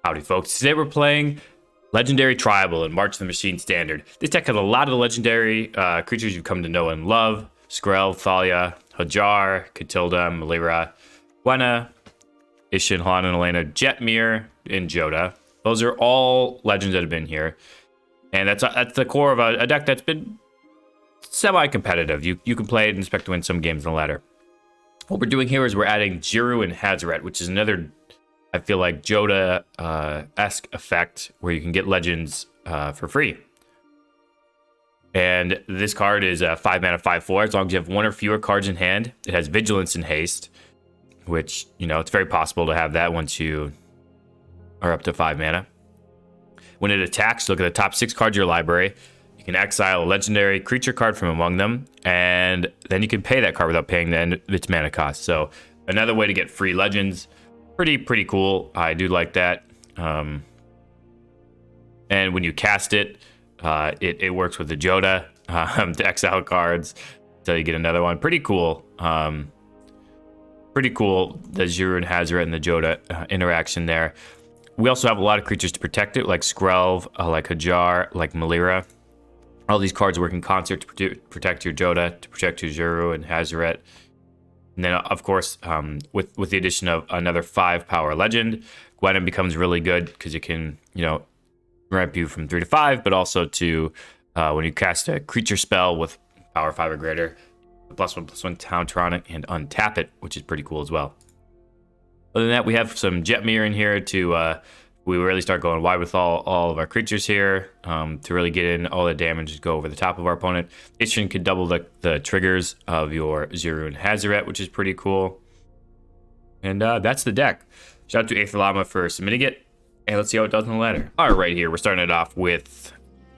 Howdy folks, today we're playing Legendary Tribal in March of the Machine Standard. This deck has a lot of the legendary creatures you've come to know and love. Skrell, Thalia, Hajar, Katilda, Malira, Gwenna, Ishin, Han and Elena, Jetmir, and Joda. Those are all legends that have been here. And that's the core of a deck that's been semi-competitive. You can play it and expect to win some games on the ladder. What we're doing here is we're adding Jiru and Hazoret, which is another, I feel like, Joda-esque effect where you can get legends for free. And this card is a 5 mana 5/4. As long as you have one or fewer cards in hand, it has Vigilance and Haste, which, you know, it's very possible to have that once you are up to 5 mana. When it attacks, look at the top 6 cards of your library. You can exile a legendary creature card from among them, and then you can pay that card without paying its mana cost. So another way to get free legends. Pretty cool. I do like that. And when you cast it, it works with the Joda to exile cards until you get another one. Pretty cool. Pretty cool, the Jiru and Hazoret and the Joda interaction there. We also have a lot of creatures to protect it, like Skrell, like Hajar, like Malira. All these cards work in concert to protect your Joda, to protect your Jiru and Hazoret. And then, of course, with the addition of another 5-power legend, Gwenna becomes really good because it can, you know, ramp you from 3 to 5, but also to when you cast a creature spell with power 5 or greater, +1/+1 counter on it and untap it, which is pretty cool as well. Other than that, we have some Jetmir in here to we really start going wide with all of our creatures here to really get in all the damage to go over the top of our opponent. Ishin can double the triggers of your Jiru and Hazoret, which is pretty cool. And that's the deck. Shout out to Aetherlama for submitting it. And let's see how it does in the ladder. All right, here we're starting it off with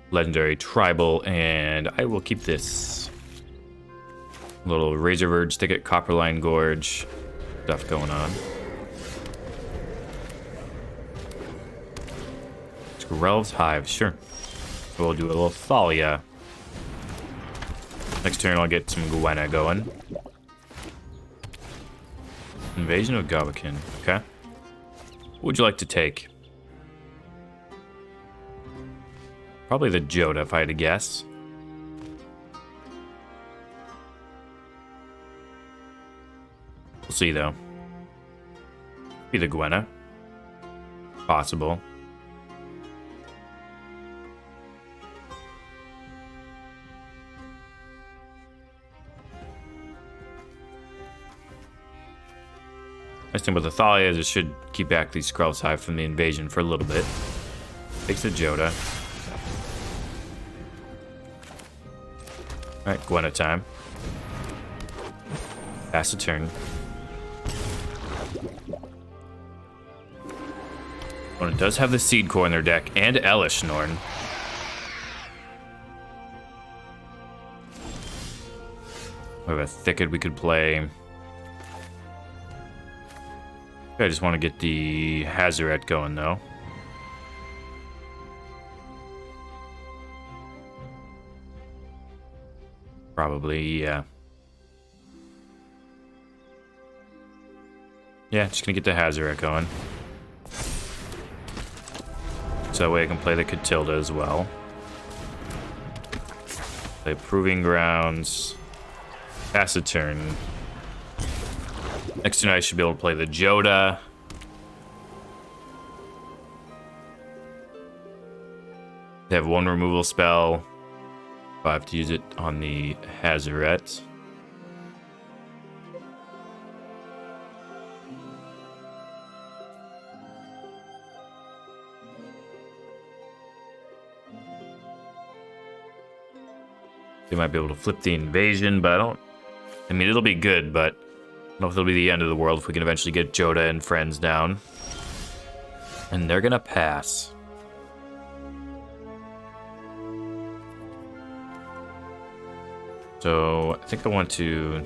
Legendary Tribal, and I will keep this little Razor Verge Thicket, Copperline Gorge stuff going on. Rel's Hive, sure. We'll do a little Thalia. Next turn, I'll get some Gwenna going. Invasion of Gobakin. Okay. What would you like to take? Probably the Joda, if I had to guess. We'll see, though. Be the Gwenna. Possible. Nice thing about the Thalia is it should keep back these Skrell's Hive from the invasion for a little bit. Takes the Joda. Alright, Gwenna time. Pass a turn. Well, it does have the Seed Core in their deck, and Elish Norn. We have a Thicket we could play. I just want to get the Hazoret going, though. Probably, yeah. Yeah, just gonna get the Hazoret going. So that way I can play the Katilda as well. Play Proving Grounds. Pass a turn. Next turn I should be able to play the Joda. They have 1 removal spell. I have to use it on the Hazoret. They might be able to flip the invasion, but I mean, it'll be good, but I don't know if it'll be the end of the world if we can eventually get Joda and friends down. And they're gonna pass. So I think I want to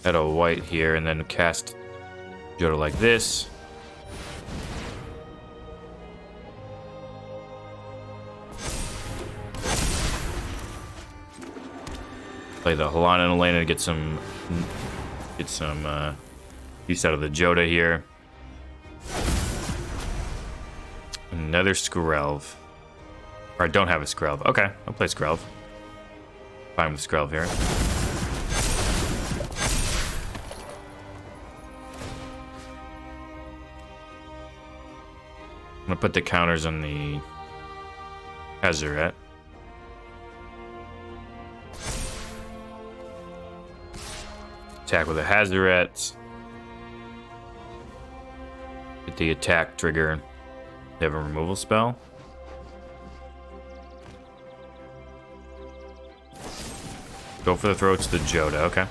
add a white here and then cast Joda like this. Play the Halana and Elena to get some use out of the Joda here. Another Skrelv. Or I don't have a Skrelv. Okay, I'll play Skrelv. Fine with Skrelv here. I'm gonna put the counters on the Hazoret. Attack with a Hazoret. Get the attack trigger. They have a removal spell. Go for the throw to the Joda, okay.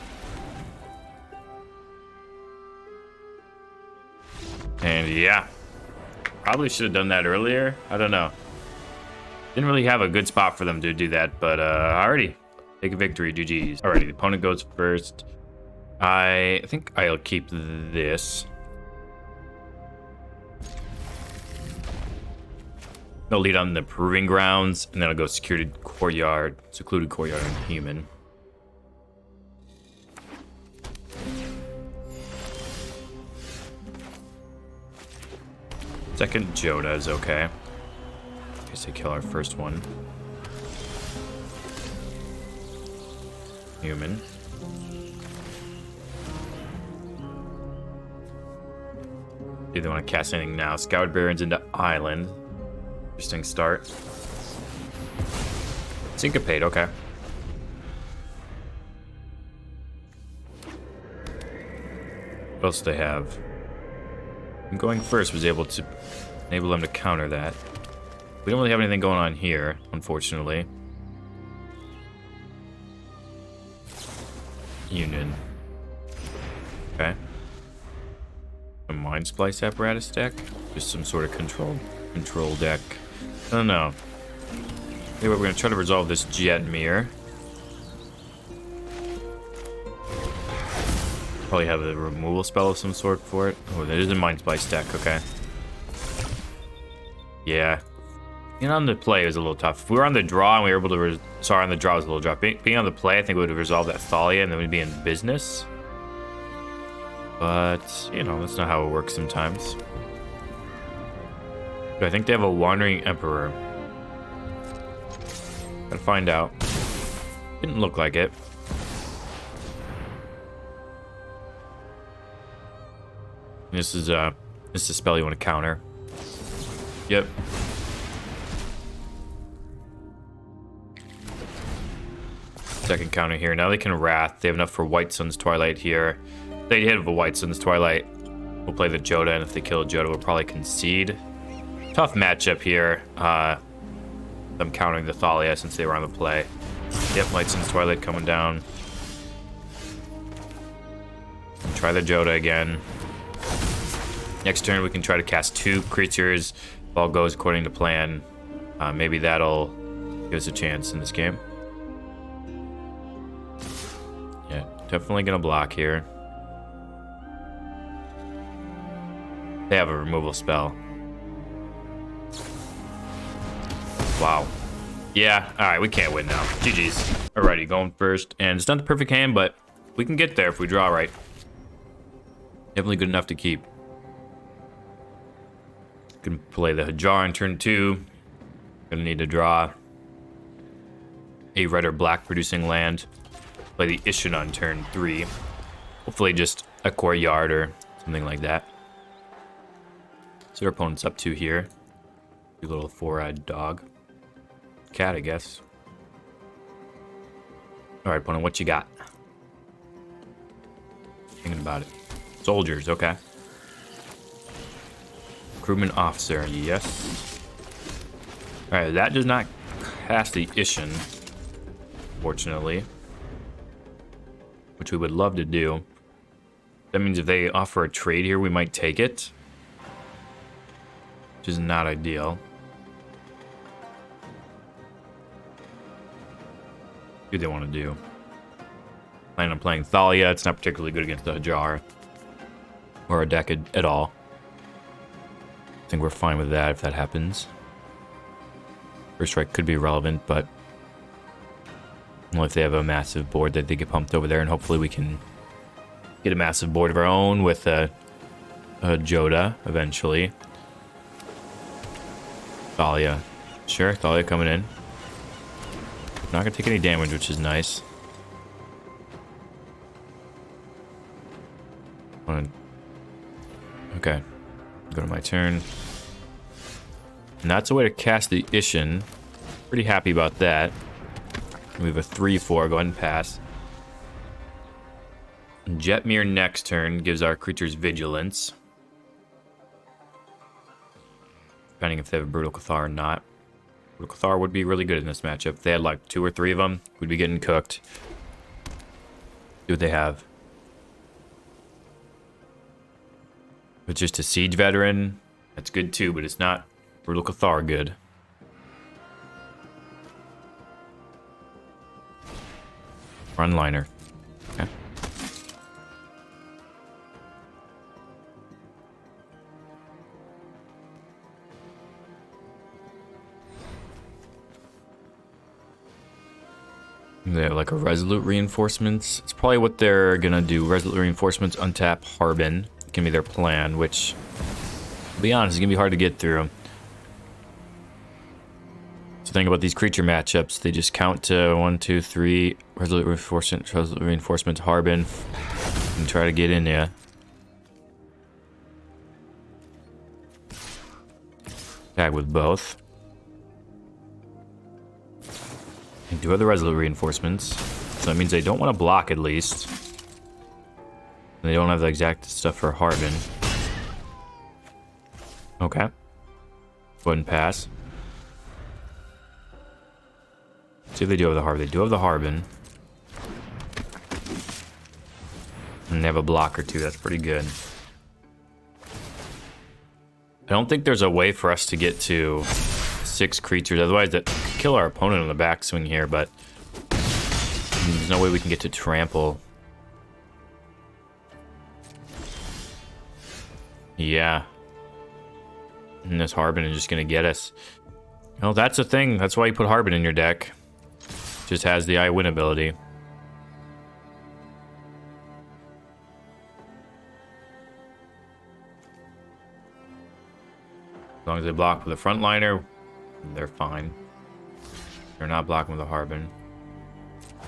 And yeah. Probably should have done that earlier. I don't know. Didn't really have a good spot for them to do that, but alrighty. Take a victory, GG's. Alrighty, the opponent goes first. I think I'll keep this. I'll lead on the Proving Grounds, and then I'll go Secluded Courtyard and Human. Second Joda is okay. Guess I kill our first one. Human. Do they want to cast anything now? Scoured Barons into Island. Interesting start. Syncopate, okay. What else do they have? And going first was able to enable them to counter that. We don't really have anything going on here, unfortunately. Union. Okay. A Mind Splice apparatus deck? Just some sort of control deck. I don't know. Anyway, we're gonna try to resolve this Jet Mirror. Probably have a removal spell of some sort for it. Oh, that is a Mind Splice deck, okay. Yeah. Being on the play was a little tough. If we were on the draw and we were able to... Sorry, on the draw was a little tough. Being on the play, I think we would have resolved that Thalia and then we'd be in business. But, you know, that's not how it works sometimes. I think they have a Wandering Emperor. Gotta find out. Didn't look like it. This is a spell you want to counter. Yep. Second counter here. Now they can Wrath. They have enough for White Sun's Twilight here. They hit a White Sun's Twilight. We'll play the Joda, and if they kill a Joda, we'll probably concede. Tough matchup here. Them countering the Thalia since they were on the play. Yep, White Sun's Twilight coming down. Try the Joda again. Next turn, we can try to cast 2 creatures. If all goes according to plan, maybe that'll give us a chance in this game. Yeah, definitely gonna block here. They have a removal spell. Wow. Yeah, alright, we can't win now. GG's. Alrighty, going first. And it's not the perfect hand, but we can get there if we draw right. Definitely good enough to keep. Can play the Hajar on turn 2. Gonna need to draw a red or black producing land. Play the Ishin on turn 3. Hopefully just a Courtyard or something like that. So our opponent's up 2 here. A little 4-eyed dog. Cat, I guess. Alright, opponent, what you got? Thinking about it. Soldiers, okay. Crewman Officer, yes. Alright, that does not cast the Ishin, fortunately. Which we would love to do. That means if they offer a trade here, we might take it. Which is not ideal. What do they want to do? Plan on playing Thalia. It's not particularly good against the Hajar. Or a deck at all. I think we're fine with that if that happens. First strike could be relevant, but only if they have a massive board that they get pumped over there, and hopefully we can get a massive board of our own with a Joda eventually. Thalia. Sure, Thalia coming in. Not gonna take any damage, which is nice. Okay. Go to my turn. And that's a way to cast the Ishin. Pretty happy about that. We have a 3/4. Go ahead and pass. Jetmir next turn gives our creatures vigilance. Depending if they have a Brutal Cathar or not. Brutal Cathar would be really good in this matchup. If they had like 2 or 3 of them, we'd be getting cooked. See what they have. But just a Siege Veteran, that's good too, but it's not Brutal Cathar good. Frontliner. Okay. They have like a Resolute Reinforcements. It's probably what they're gonna do. Resolute Reinforcements, untap Harbin. Give me their plan, which, to be honest, is gonna be hard to get through. So think about these creature matchups. They just count to 1, 2, 3. Resolute Reinforcement, Harbin, and try to get in there. Tag with both. And do other Resolute Reinforcements. So that means they don't want to block at least. They don't have the exact stuff for Harbin. Okay. Go ahead and pass. See if they do have the Harbin. They do have the Harbin. And they have a blocker too. That's pretty good. I don't think there's a way for us to get to 6 creatures. Otherwise, that could kill our opponent on the backswing here, but there's no way we can get to trample. Yeah. And this Harbin is just gonna get us. Oh, that's a thing. That's why you put Harbin in your deck. Just has the I win ability. As long as they block with a frontliner, they're fine. They're not blocking with a Harbin.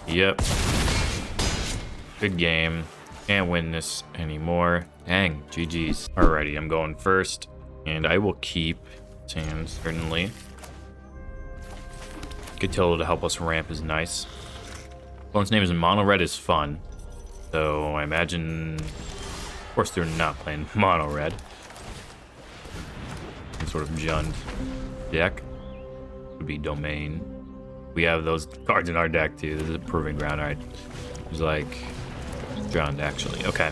Yep. Good game. Can't win this anymore. Dang, GG's. Alrighty, I'm going first. And I will keep Sand, certainly. Catillo to help us ramp is nice. Opponent's name is Mono Red is fun. So I imagine... Of course they're not playing Mono Red. Some sort of Jund deck. Would be Domain. We have those cards in our deck too. This is a proving ground. Alright. There's like... Jund actually. Okay.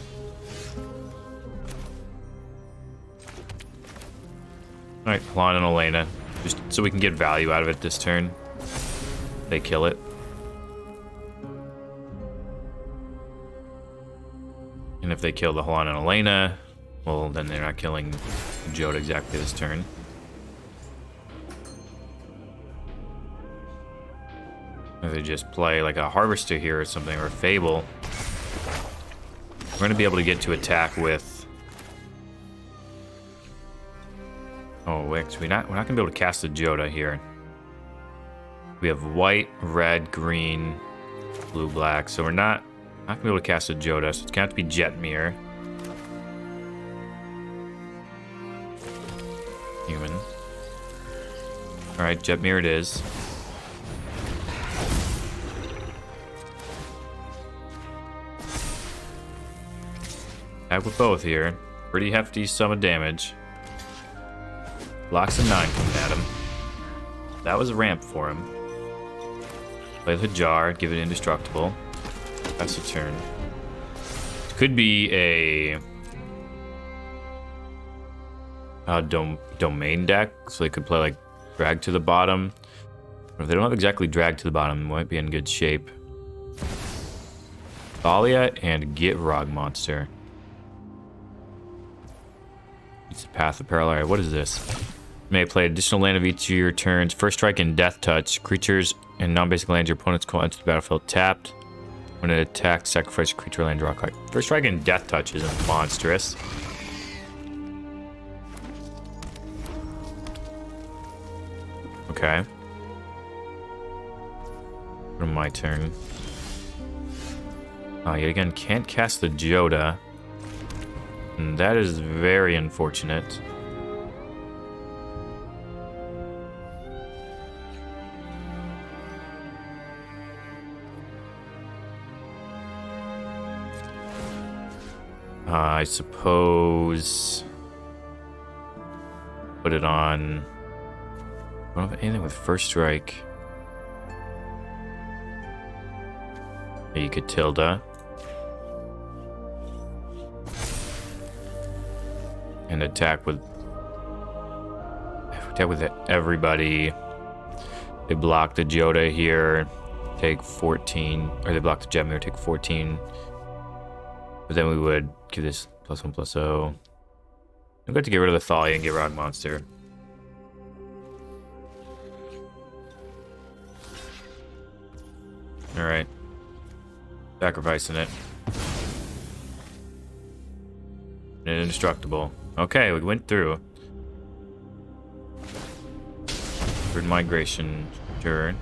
Alright, Plan and Elena. Just so we can get value out of it this turn. They kill it. And if they kill the Halan and Elena, well, then they're not killing Jode exactly this turn. If they just play like a Harvester here or something, or a Fable, we're going to be able to get to attack with... Oh, wait, we're not going to be able to cast the Joda here. We have white, red, green, blue, black. So we're not going to be able to cast a Joda. So it's going to have to be Jetmir. Human. Alright, Jetmir it is. Attack with both here. Pretty hefty sum of damage. Blocks a 9 coming at him. That was a ramp for him. Play the Hajar, give it indestructible. That's a turn. Could be a domain deck, so they could play like drag to the bottom. Or if they don't have exactly drag to the bottom, they might be in good shape. Thalia and Gitrog monster. It's a Path of Peril. Alright, what is this? May play additional land of each of your turns. First strike and death touch. Creatures and non-basic lands your opponent's call enter the battlefield tapped. When it attacks, sacrifice a creature land, draw a card. First strike and death touch is monstrous. Okay. My turn. Oh, yet again, can't cast the Joda. And that is very unfortunate. I suppose... Put it on... I don't have anything with first strike. You could Tilda. And attack with everybody. They block the Joda here. Take 14. Or they block the Jetmir, take 14. But then we would give this +1/+0. I'm going to get rid of the Thalia and get Rock Monster. Alright. Sacrificing it. And indestructible. Okay, we went through. Third migration turn.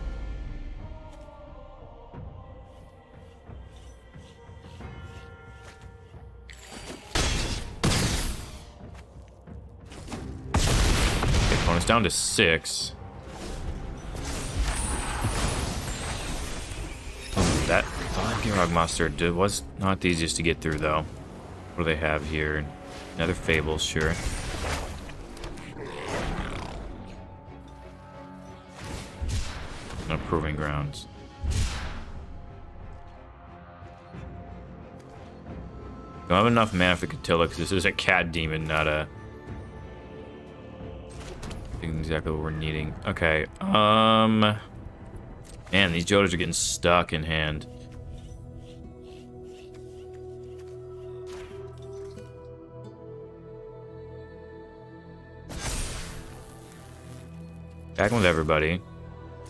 Okay, opponent's down to 6. That Rock Monster was not the easiest to get through, though. What do they have here? Another Fable, sure. No Proving Grounds. Don't have enough mana for Catilla because this is a cat demon, not a... exactly what we're needing. Okay, man, these Jodas are getting stuck in hand. Back with everybody.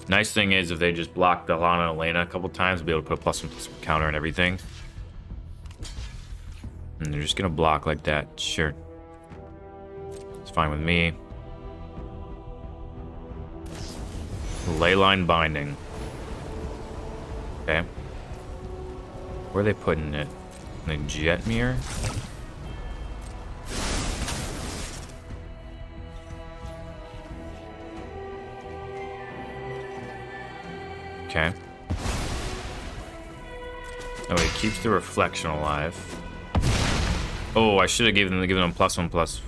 Nice thing is, if they just block the Lana and Elena a couple times, we'll be able to put a +1/+1 counter and everything. And they're just gonna block like that. Sure. It's fine with me. Leyline Binding. Okay. Where are they putting it? In the Jetmir? Okay. Oh, it keeps the reflection alive. Oh, I should have given them +1/+.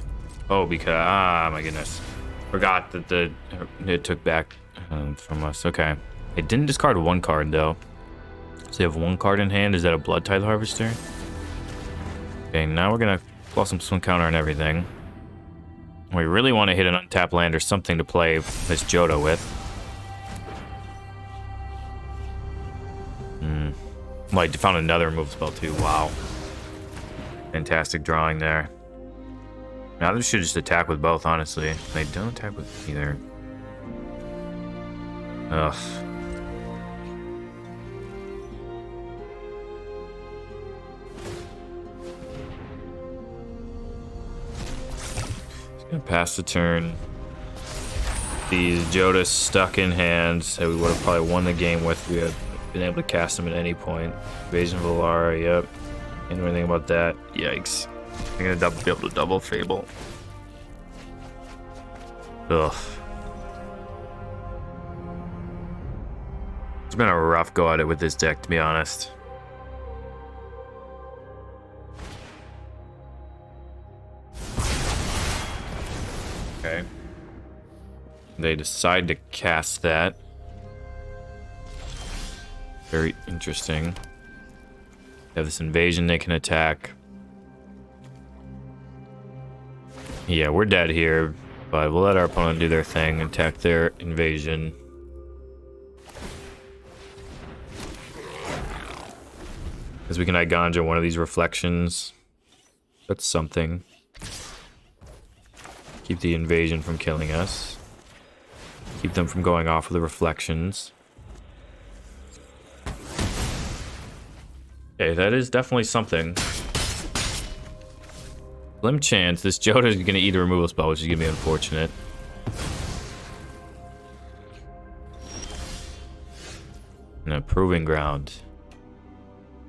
Oh, because my goodness, forgot that it took back from us. Okay, it didn't discard one card though. So you have one card in hand. Is that a Blood Tithe Harvester? Okay, now we're gonna +1/+1 counter and everything. We really want to hit an untapped land or something to play this Joda with. Well, I found another remove spell too. Wow. Fantastic drawing there. Now they should just attack with both, honestly. They don't attack with either. Ugh. Just gonna pass the turn. These Jodas stuck in hand that we would have probably won the game with. We had been able to cast them at any point. Invasion of Alara, yep. Can't do anything about that. Yikes. I'm gonna be able to double Fable. Ugh. It's been a rough go at it with this deck, to be honest. Okay. They decide to cast that. Very interesting. They have this invasion they can attack. Yeah, we're dead here, but we'll let our opponent do their thing, attack their invasion. Because we can Iganja one of these reflections. That's something. Keep the invasion from killing us. Keep them from going off with the reflections. Okay, that is definitely something. Slim chance this Joda is going to eat a removal spell, which is going to be unfortunate. And a proving ground,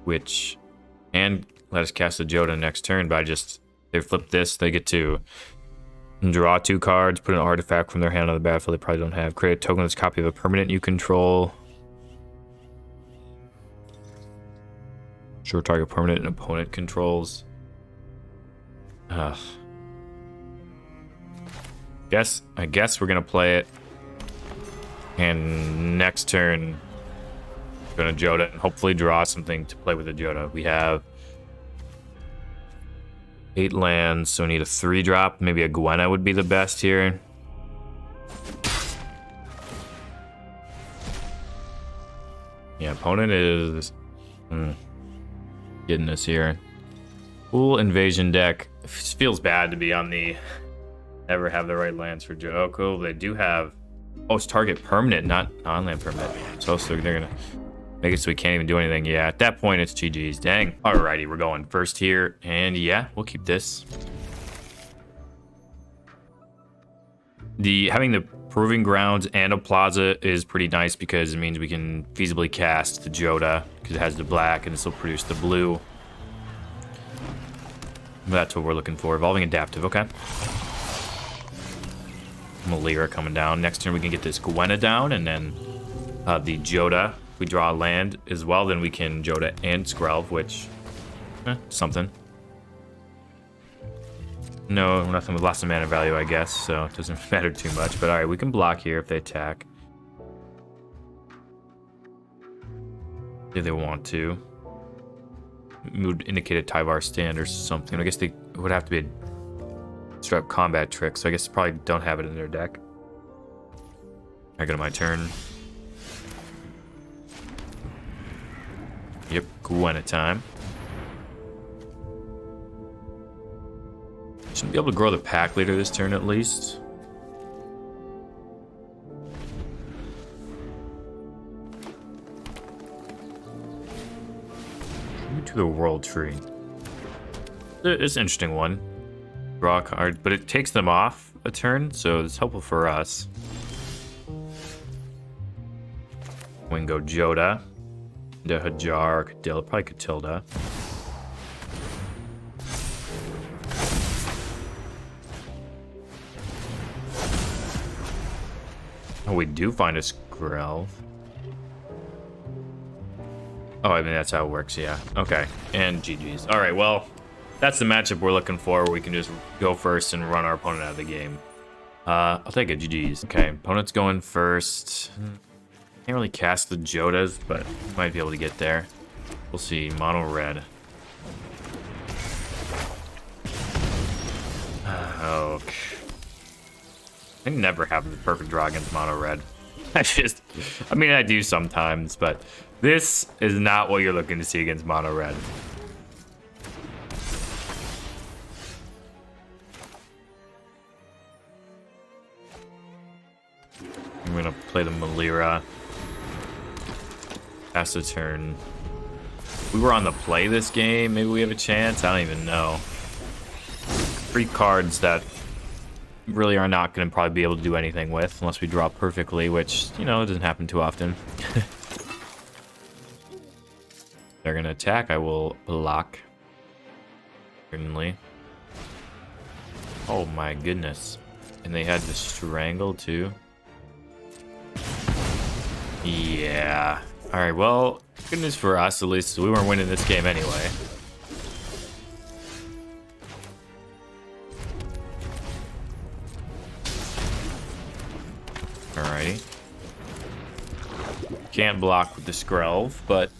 which and let us cast a Joda next turn. But they flip this, they get to draw 2 cards, put an artifact from their hand on the battlefield they probably don't have, create a tokenless copy of a permanent you control. Sure, target permanent an opponent controls. I guess we're gonna play it, and next turn we're gonna Joda and hopefully draw something to play with the Joda. We have 8 lands, so we need a 3-drop. Maybe a Gwenna would be the best here. Yeah, opponent is getting us here. Full invasion deck. It feels bad to be on the never have the right lands for Joe. Oh, cool. They do have. Oh, it's target permanent, not non-land permanent. So they're gonna make it so we can't even do anything. Yeah, at that point it's GG's. Dang. Alrighty, we're going first here, and yeah, we'll keep this. Having the proving grounds and a plaza is pretty nice because it means we can feasibly cast the Joda because it has the black and this will produce the blue. That's what we're looking for. Evolving adaptive, okay. Malira coming down. Next turn we can get this Gwenna down, and then the Joda. If we draw a land as well, then we can Joda and Skrelv, which something. No, nothing with lots of mana value, I guess, so it doesn't matter too much. But alright, we can block here if they attack. If they want to. Would indicate a Tyvar stand or something. I guess they would have to be a straight up combat trick, so I guess they probably don't have it in their deck. I go to my turn. Yep, Gwenna time. Shouldn't be able to grow the pack later this turn at least. To the World Tree. It's an interesting one. Draw a card, but it takes them off a turn, so it's helpful for us. We can go Joda, the Hajar, Cadilla, probably Catilda. Oh, we do find a Skrelv. Oh, I mean, that's how it works, yeah. Okay, and GG's. All right, well, that's the matchup we're looking for, where we can just go first and run our opponent out of the game. I'll take it, GG's. Okay, opponent's going first. Can't really cast the Jodas, but might be able to get there. We'll see. Mono red. Okay. I never have the perfect draw against mono red. I mean, I do sometimes, but this is not what you're looking to see against mono red. I'm gonna play the Malira. Pass the turn. We were on the play this game. Maybe we have a chance. I don't even know. 3 cards that really are not going to probably be able to do anything with unless we draw perfectly, which, you know, it doesn't happen too often. They're going to attack. I will block. Certainly. Oh my goodness. And they had the strangle too. Yeah. Alright, well, good news for us, at least we weren't winning this game anyway. Alrighty. Can't block with the Skrelv, but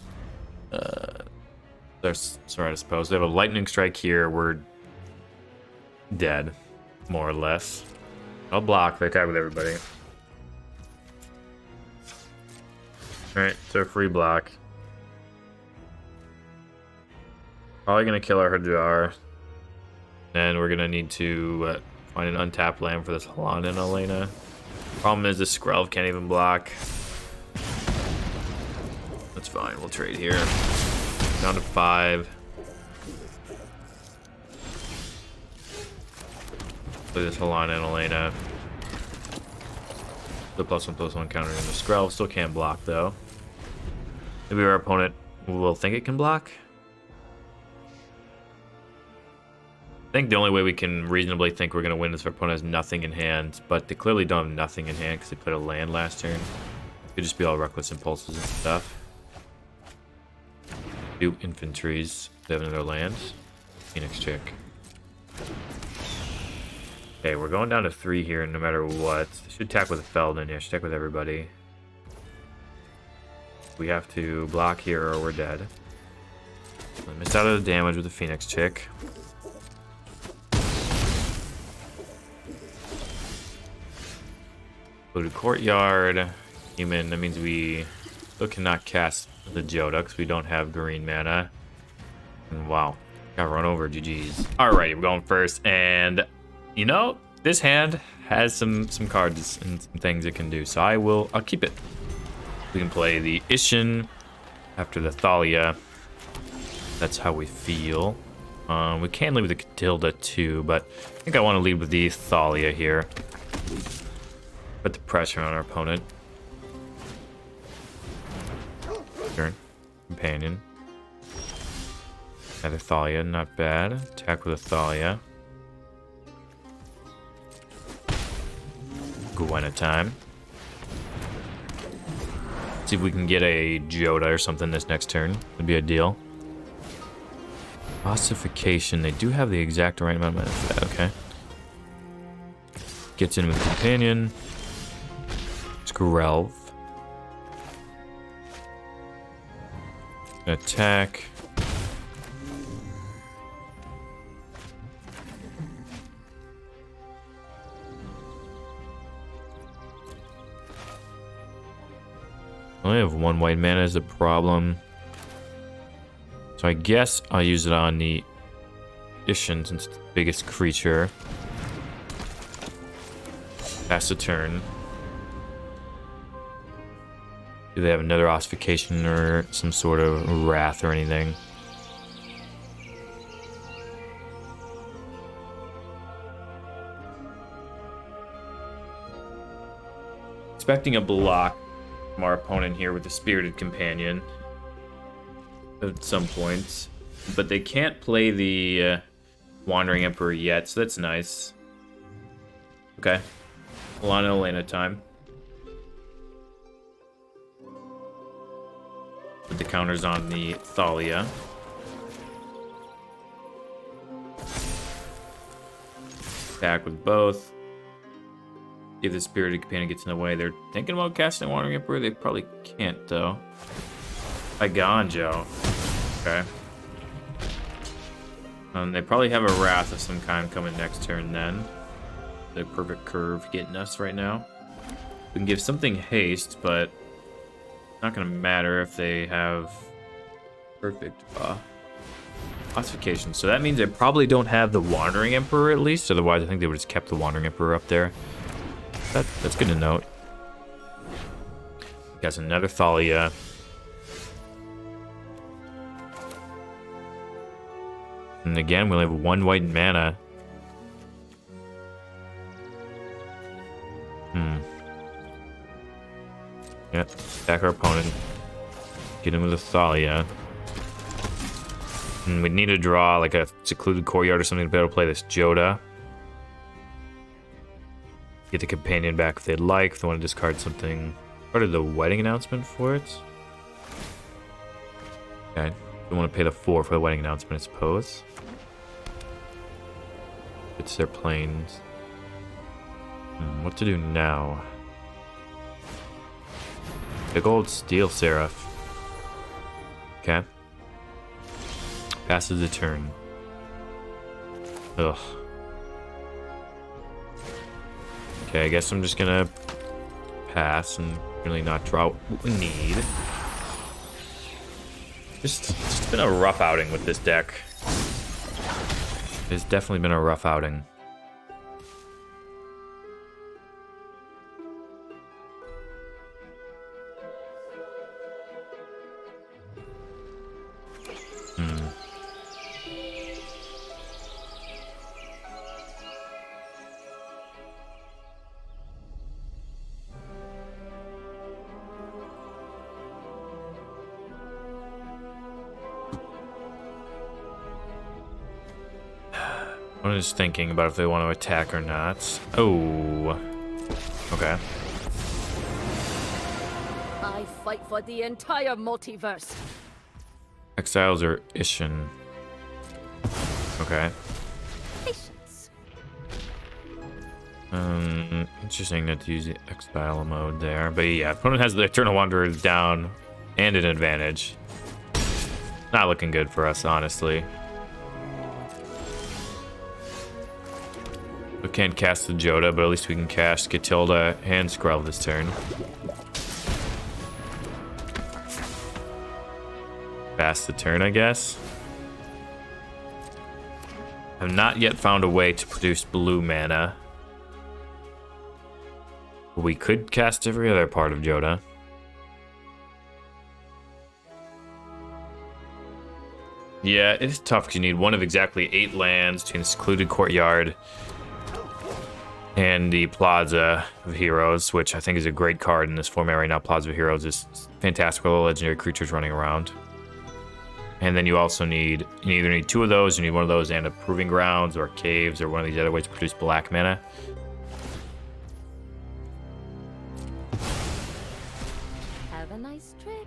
there's sorry, I suppose. They have a lightning strike here. We're dead, more or less. I'll block. They attack with everybody. Alright, so free block. Probably gonna kill our Hajar. And we're gonna need to find an untapped land for this Halan and Elena. Problem is, this Skrelv can't even block. That's fine, we'll trade here. Down to 5. Play this Halan and Elena. The +1/+1 counter in the Skrelv. Still can't block though. Maybe our opponent will think it can block. I think the only way we can reasonably think we're going to win is if our opponent has nothing in hand, but they clearly don't have nothing in hand because they put a land last turn. It could just be all reckless impulses and stuff. 2 infantries. They have another land. Phoenix Chick. Okay, we're going down to 3 here no matter what. They should attack with a Feldon. Yeah, should attack with everybody. We have to block here or we're dead. I missed out of the damage with the Phoenix Chick. Go to Courtyard. Human, that means we still cannot cast the Joda because we don't have green mana. And wow, got run over, GG's. Alrighty, we're going first, and you know, this hand has some cards and some things it can do, so I'll keep it. We can play the Ishin after the Thalia. That's how we feel. We can lead with the Catilda too, but I think I want to lead with the Thalia here. Put the pressure on our opponent. Turn. Companion. Another Thalia, not bad. Attack with a Thalia. Gwena time. See if we can get a Joda or something this next turn. Would be ideal. Ossification. They do have the exact right amount of mana for that, okay. Gets in with Companion. Skrelv. Attack. I only have 1 white mana is a problem. So I guess I'll use it on the Ishin since it's the biggest creature. Pass a turn. Do they have another ossification or some sort of wrath or anything? Expecting a block from our opponent here with the Spirited Companion at some points, but they can't play the Wandering Emperor yet, so that's nice. Okay, Lana Elena time. Put the counters on the Thalia. Attack with both. If the Spirited Companion gets in the way, they're thinking about casting Wandering Emperor. They probably can't, though. By Ganjo. Okay. They probably have a Wrath of some kind coming next turn then. The perfect curve getting us right now. We can give something haste, but it's not going to matter if they have perfect ossification. So that means they probably don't have the Wandering Emperor at least. Otherwise, I think they would have just kept the Wandering Emperor up there. That's good to note. Got another Thalia. And again, we'll have 1 white mana. Yep, attack our opponent. Get him with a Thalia. And we need to draw like a secluded courtyard or something to be able to play this Joda. Get the companion back if they'd like. If they want to discard something. Part of the wedding announcement for it. Okay. They want to pay the 4 for the wedding announcement, I suppose. It's their planes. What to do now? Big old Steel Seraph. Okay. Passes the turn. Ugh. Okay, I guess I'm just gonna pass and really not draw what we need. It's been a rough outing with this deck. It's definitely been a rough outing. I'm just thinking about if they want to attack or not. Oh. Okay. I fight for the entire multiverse. Exiles or Ishin. Okay. Patience. Interesting not to use the exile mode there. But yeah, opponent has the Eternal Wanderer down and an advantage. Not looking good for us, honestly. We can't cast the Joda, but at least we can cast Catilda and Skrelv this turn. Pass the turn, I guess. I've not yet found a way to produce blue mana. We could cast every other part of Joda. Yeah, it's tough because you need one of exactly 8 lands between the Secluded Courtyard and the Plaza of Heroes, which I think is a great card in this format right now. Plaza of Heroes is fantastic with all the legendary creatures running around. And then you also need, you either need 2 of those, you need one of those and a Proving Grounds or Caves or one of these other ways to produce black mana. Have a nice trip.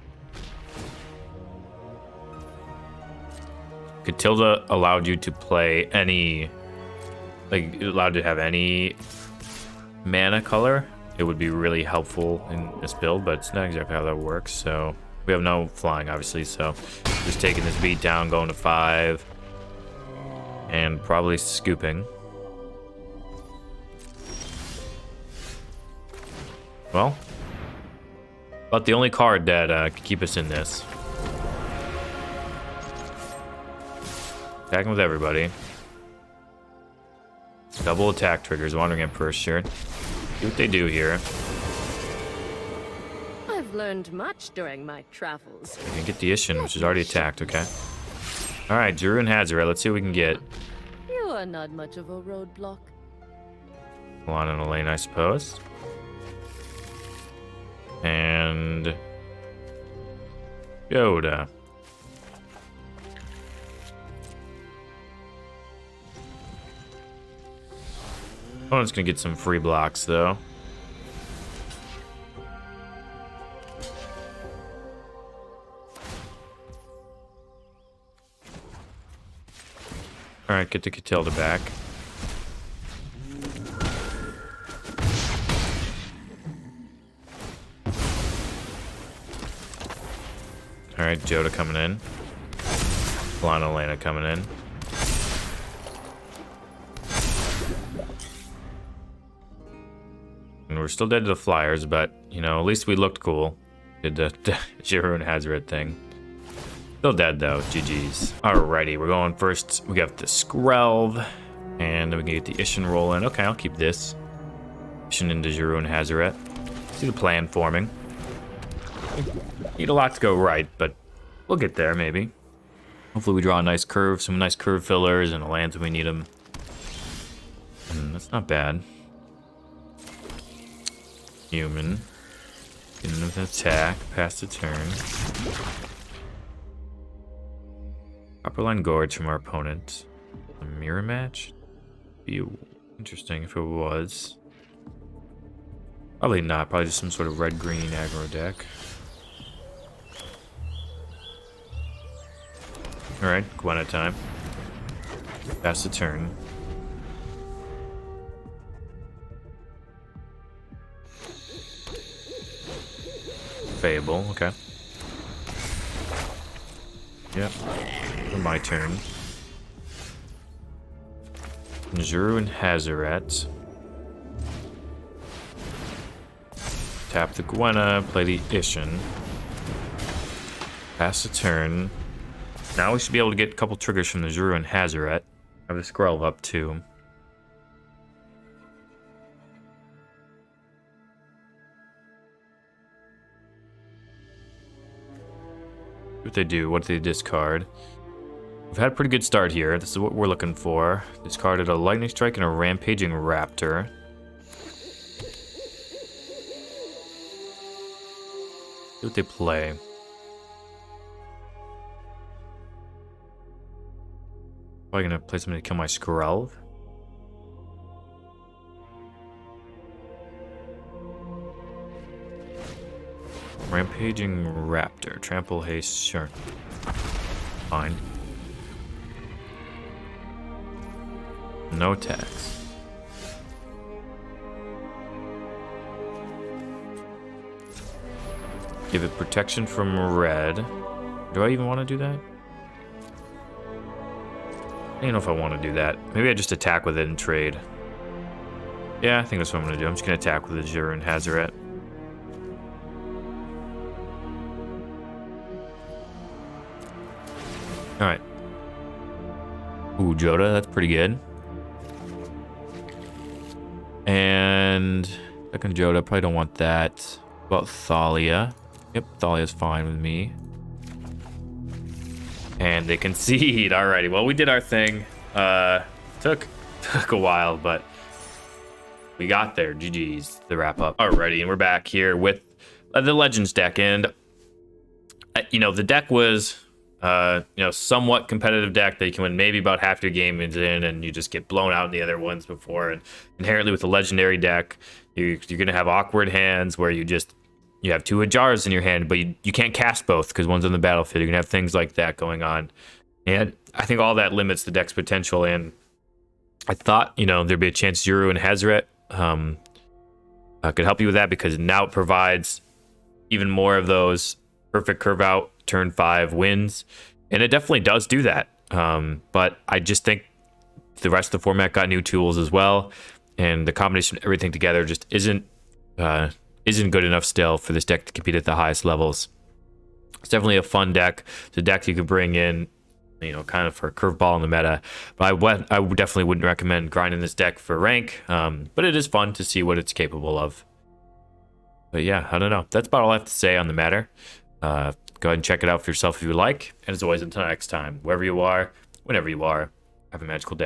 Catilda allowed you to play any, like, allowed to have any mana color. It would be really helpful in this build, but it's not exactly how that works. So we have no flying, obviously, so just taking this beat down, going to 5, and probably scooping. Well, about the only card that could keep us in this. Attacking with everybody. Double attack triggers, Wandering Emperor shirt. See what they do here. I've learned much during my travels. We can get the Ishin, which is already attacked, okay. Alright, Drew and Hazoret, let's see what we can get. You are not much of a roadblock. Alana and Elaine, I suppose. And Yoda. Opponent's gonna get some free blocks though. Alright, get the Catilda back. Alright, Joda coming in. Lana Elena coming in. And we're still dead to the Flyers, but, you know, at least we looked cool. Did the Jiru and Hazoret thing. Still dead, though. GG's. Alrighty, we're going first. We got the Skrelv. And then we can get the Ishin roll in. Okay, I'll keep this. Ishin into Jiru and Hazoret. See the plan forming. Need a lot to go right, but we'll get there, maybe. Hopefully we draw a nice curve, some nice curve fillers, and a lands when we need them. That's not bad. Human. Getting with an attack, pass the turn. Copperline Gorge from our opponent. A mirror match? Be interesting if it was. Probably not, probably just some sort of red-green aggro deck. Alright, Gwenna time. Pass the turn. Fable, okay. Yep. My turn. Jiru and Hazoret. Tap the Gwenna, play the Ishin. Pass the turn. Now we should be able to get a couple triggers from the Jiru and Hazoret. Have the Skrelv up too. What they do, what they discard. We've had a pretty good start here. This is what we're looking for. Discarded a Lightning Strike and a Rampaging Raptor. See what they play. Probably gonna play something to kill my Skrelv. Rampaging Raptor. Trample haste, sure. Fine. No attacks. Give it protection from red. Do I even want to do that? I don't know if I want to do that. Maybe I just attack with it and trade. Yeah, I think that's what I'm going to do. I'm just going to attack with Azure and Hazoret. Alright. Ooh, Joda, that's pretty good. And second Joda, probably don't want that. About Thalia. Yep, Thalia's fine with me. And they concede. Alrighty, well, we did our thing. Took a while, but we got there. GG's, the wrap up. Alrighty, and we're back here with the Legends deck. And, you know, the deck was, you know, somewhat competitive deck that you can win maybe about half your game in, and you just get blown out in the other ones before. And inherently with a Legendary deck, you're going to have awkward hands where you have two Ajars in your hand, but you can't cast both because one's on the battlefield. You're going to have things like that going on. And I think all that limits the deck's potential. And I thought, you know, there'd be a chance Zuru and Hazoret could help you with that, because now it provides even more of those perfect curve out turn 5 wins. And it definitely does do that. But I just think the rest of the format got new tools as well. And the combination of everything together just isn't good enough still for this deck to compete at the highest levels. It's definitely a fun deck. It's a deck you could bring in, you know, kind of for a curveball in the meta. But I definitely wouldn't recommend grinding this deck for rank. But it is fun to see what it's capable of. But yeah, I don't know. That's about all I have to say on the matter. Go ahead and check it out for yourself if you like. And as always, until next time, wherever you are, whenever you are, have a magical day.